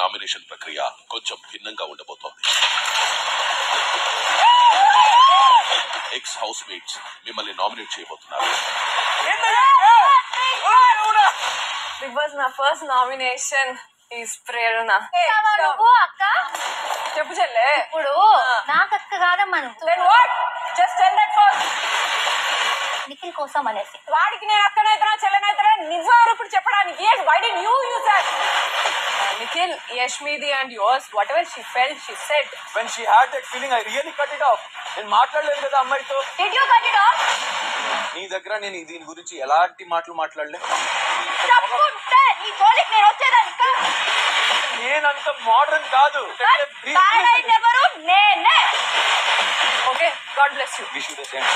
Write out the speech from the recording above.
Nomination ప్రక్రియ కొంచెం భిన్నంగా ఉండబోతోంది. ఎక్స్ హౌస్ మేట్స్ మిమ్మల్ని నామినేట్ చేయబోతున్నారు. బిగ్ బాస్ నా ఫస్ట్ నామినేషన్ ఈస్ ప్రేరణ. చెప్పు చెల్లె. ఇప్పుడు నాకు అక్క కాదమ్మా నిఖిల్ కోసం అనేసి వాడికి నేను అక్కనైతేనా చెల్లెనైతేనా నిజం ఇప్పుడు చెప్పడానికి. Why did you use that? Nikhil, Yashmidi and yours, whatever she felt, she said. When she had that feeling, I really cut it off. నేను మాట్లాడలేదు కదా అమ్మాయితో. Did you cut it off? నీ దగ్గర నేను దీని గురించి ఎలాంటి మాటలు మాట్లాడలేదు. తప్పుంటే నీ జోలికి నేను వచ్చేదానికి. నేనంత మోడర్న్ కాదు. ఎవరు? నేనే. Okay, God bless you. Wish you the same.